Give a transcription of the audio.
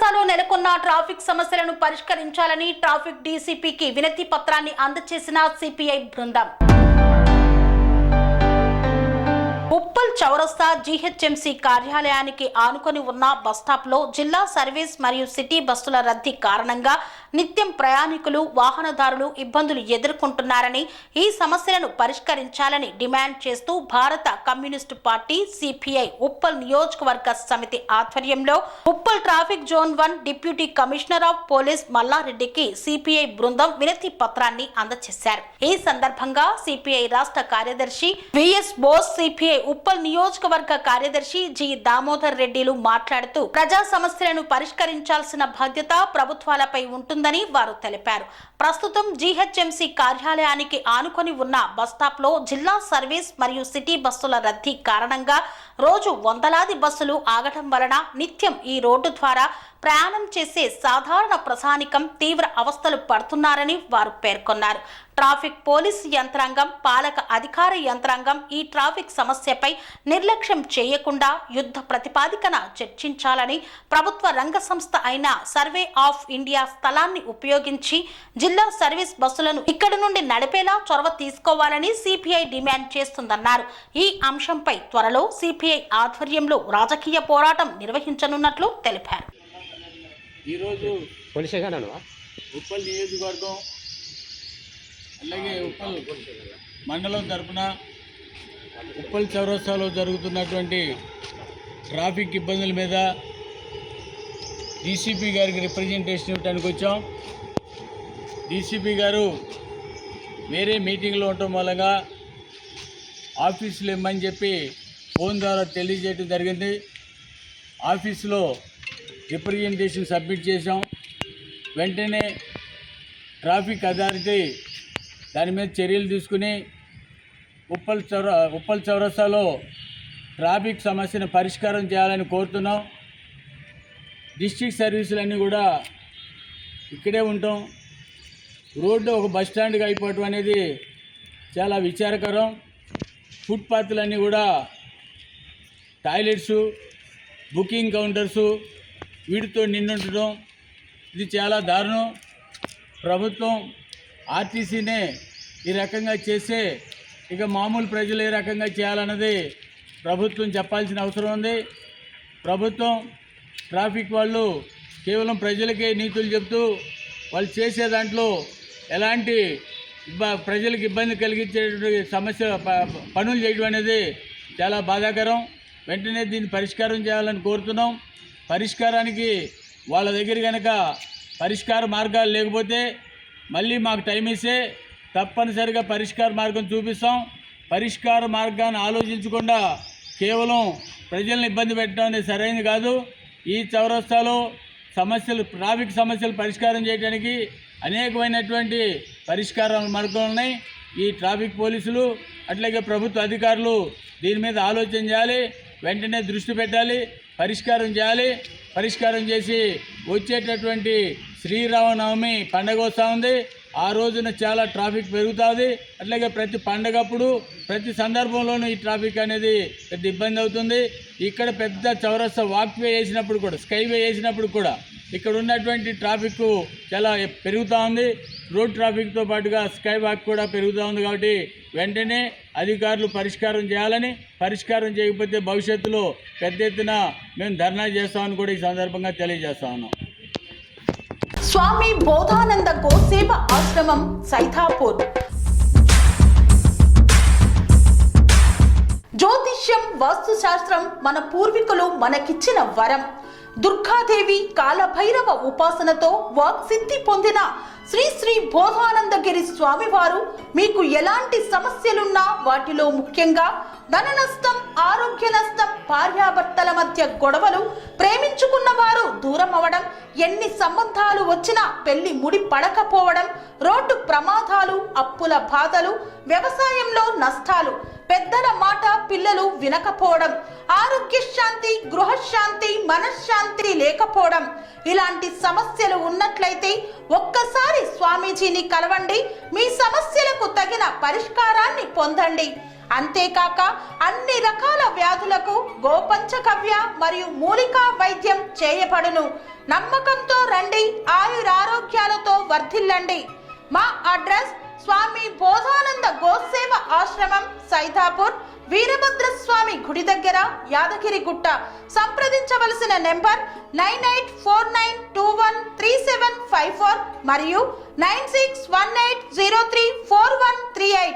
చౌరస్తాలో నెలకొన్న ట్రాఫిక్ సమస్యలను పరిష్కరించాలని ట్రాఫిక్ డీసీపీకి వినతి పత్రాన్ని అందజేసిన సిపిఐ బృందం. ఉప్పల్ చౌరస్తా జీహెచ్ఎంసీ కార్యాలయానికి ఆనుకొని ఉన్న బస్టాప్లో జిల్లా సర్వీస్ మరియు సిటీ బస్సుల రద్దీ కారణంగా నిత్యం ప్రయాణికులు వాహనదారులు ఇబ్బందులు ఎదుర్కొంటున్నారని, ఈ సమస్యలను పరిష్కరించాలని డిమాండ్ చేస్తూ భారత కమ్యూనిస్టు పార్టీ సిపిఐ ఉప్పల్ నియోజకవర్గ సమితి ఆధ్వర్యంలో Uppal traffic zone 1 deputy commissioner of police మల్లారెడ్డికి సిపిఐ బృందం వినతి పత్రాన్ని అందజేశారు. ఈ సందర్భంగా సిపిఐ రాష్ట్ర కార్యదర్శి విఎస్ బోస్, సిపిఐ ఉప్పల్ నియోజకవర్గ కార్యదర్శి జి దామోదర్ రెడ్డిలు మాట్లాడుతూ ప్రజా సమస్యలను పరిష్కరించాల్సిన బాధ్యత ప్రభుత్వాలపై ఉంటుందని వారు తెలిపారు. ప్రస్తుతం జీహెచ్ఎంసీ కార్యాలయానికి ఆనుకొని ఉన్న బస్టాప్ లో జిల్లా సర్వీస్ మరియు సిటీ బస్సుల రద్దీ కారణంగా రోజు వందలాది బస్సులు ఆగటం వలన నిత్యం ఈ రోడ్డు ద్వారా ప్రయాణం చేసే సాధారణ ప్రజానికం తీవ్ర అవస్థలు పడుతున్నారని వారు పేర్కొన్నారు. ట్రాఫిక్ పోలీసు యంత్రాంగం, పాలక అధికార యంత్రాంగం ఈ ట్రాఫిక్ సమస్యపై నిర్లక్ష్యం చేయకుండా యుద్ధ ప్రతిపాదికన చర్చించాలని, ప్రభుత్వ రంగ సంస్థ అయిన సర్వే ఆఫ్ ఇండియా స్థలాన్ని ఉపయోగించి జిల్లా సర్వీస్ బస్సులను ఇక్కడి నుండి నడిపేలా చొరవ తీసుకోవాలని సిపిఐ డిమాండ్ చేస్తుందన్నారు. ఈ అంశంపై త్వరలో సిపిఐ ఆధ్వర్యంలో రాజకీయ పోరాటం నిర్వహించనున్నట్లు తెలిపారు. ఈరోజు ఉప్పల్ నియోజకవర్గం అలాగే ఉప్పల్ మండలం తరఫున ఉప్పల్ చౌరస్తాలో జరుగుతున్నటువంటి ట్రాఫిక్ ఇబ్బందుల మీద డీసీపీ గారికి రిప్రజెంటేషన్ ఇవ్వడానికి వచ్చాం. డీసీపీ గారు వేరే మీటింగ్లో ఉండటం మూలంగా ఆఫీసులో ఇమ్మని చెప్పి ఫోన్ ద్వారా తెలియజేయడం జరిగింది. ఆఫీసులో రిప్రజెంటేషన్ సబ్మిట్ చేసాం. వెంటనే ట్రాఫిక్ అథారిటీ దాని మీద చర్యలు తీసుకుని ఉప్పల్ చౌరస్తాలో ట్రాఫిక్ సమస్యను పరిష్కారం చేయాలని కోరుతున్నాం. డిస్ట్రిక్ట్ సర్వీసులన్నీ కూడా ఇక్కడే ఉంటాం. రోడ్డు ఒక బస్ స్టాండ్గా అయిపోవటం అనేది చాలా విచారకరం. ఫుట్పాత్లన్నీ కూడా టాయిలెట్సు, బుకింగ్ కౌంటర్సు వీటితో నిండుండటం ఇది చాలా దారుణం. ప్రభుత్వం ఆర్టీసీనే ఈ రకంగా చేస్తే ఇక మామూలు ప్రజలు ఏ రకంగా చేయాలన్నది ప్రభుత్వం చెప్పాల్సిన అవసరం ఉంది. ప్రభుత్వం ట్రాఫిక్ వాళ్ళు కేవలం ప్రజలకే నీతులు చెప్తూ వాళ్ళు చేసే దాంట్లో ఎలాంటి ప్రజలకు ఇబ్బంది కలిగించేటువంటి సమస్య పనులు చేయడం అనేది చాలా బాధాకరం. వెంటనే దీన్ని పరిష్కారం చేయాలని కోరుతున్నాం. పరిష్కారానికి వాళ్ళ దగ్గర కనుక పరిష్కార మార్గాలు లేకపోతే మళ్ళీ మాకు టైం ఇస్తే తప్పనిసరిగా పరిష్కార మార్గం చూపిస్తాం. పరిష్కార మార్గాన్ని ఆలోచించకుండా కేవలం ప్రజలను ఇబ్బంది పెట్టడం అనేది సరైనది కాదు. ఈ చౌరస్తాలో ట్రాఫిక్ సమస్యలు పరిష్కారం చేయడానికి అనేకమైనటువంటి పరిష్కార మార్గాలు ఉన్నాయి. ఈ ట్రాఫిక్ పోలీసులు అట్లాగే ప్రభుత్వ అధికారులు దీని మీద ఆలోచన చేయాలి, వెంటనే దృష్టి పెట్టాలి, పరిష్కారం చేయాలి. పరిష్కారం చేసి వచ్చేటటువంటి శ్రీరామనవమి పండగ వస్తూ ఉంది. ఆ రోజున చాలా ట్రాఫిక్ పెరుగుతుంది. అట్లాగే ప్రతి పండగప్పుడు ప్రతి సందర్భంలోనూ ఈ ట్రాఫిక్ అనేది పెద్ద ఇబ్బంది అవుతుంది. ఇక్కడ పెద్ద చౌరస్తా వాక్వే వేసినప్పుడు కూడా, స్కైవే వేసినప్పుడు కూడా ఇక్కడ ఉన్నటువంటి ట్రాఫిక్ చాలా పెరుగుతూ ఉంది. రోడ్ ట్రాఫిక్తో పాటుగా స్కై వాక్ కూడా పెరుగుతూ ఉంది. కాబట్టి వెంటనే అధికారులు పరిష్కారం చేయాలని, పరిష్కారం చేయకపోతే భవిష్యత్తులో పెద్ద ఎత్తున మేము ధర్నా చేస్తామని కూడా ఈ సందర్భంగా తెలియజేస్తా ఉన్నాం. స్వామి బోధానంద గోసేవ ఆశ్రమం సైథాపూర్. జ్యోతిష్యం, వాస్తుశాస్త్రం మన పూర్వీకులు మనకిచ్చిన వరం. దుర్గాదేవి, కాలభైరవ ఉపాసనతో వాక్సిద్ధి పొందిన శ్రీ శ్రీ బోధానందగిరి స్వామివారు మీకు ఎలాంటి సమస్యలున్నా, వాటిలో ముఖ్యంగా ధన నష్టం, ఆరోగ్య నష్టం, భార్యాభర్తల మధ్య గొడవలు, ప్రేమించుకున్న వారు దూరం అవడం, ఎన్ని సంబంధాలు వచ్చినా పెళ్లి ముడి పడకపోవడం, రోడ్డు ప్రమాదాలు, అప్పుల బాధలు, వ్యవసాయంలో నష్టాలు, పెద్దల మాట పిల్లలు వినకపోవడం, ఆరోగ్య శాంతి, గృహశాంతి, మనశ్శాంతి లేకపోవడం, ఇలాంటి సమస్యలు ఉన్నట్లయితే ఒక్కసారి స్వామీజీని కలవండి. మీ సమస్యలకు తగిన పరిష్కారాన్ని పొందండి. అంతేకాక అన్ని రకాల వ్యాధులకు గోపంచగవ్య మరియు మూలికా వైద్యం చేయబడును. నమ్మకంతో రండి, ఆయురారోగ్యాలతో వర్ధిల్లండి. మా అడ్రస్ స్వామి బోధానంద గోసేవ ఆశ్రమం, సైదాపూర్, వీరభద్రస్వామి గుడి దగ్గర, యాదగిరిగుట్ట. సంప్రదించవలసిన నెంబర్ 9849213754 మరియు 9618034138.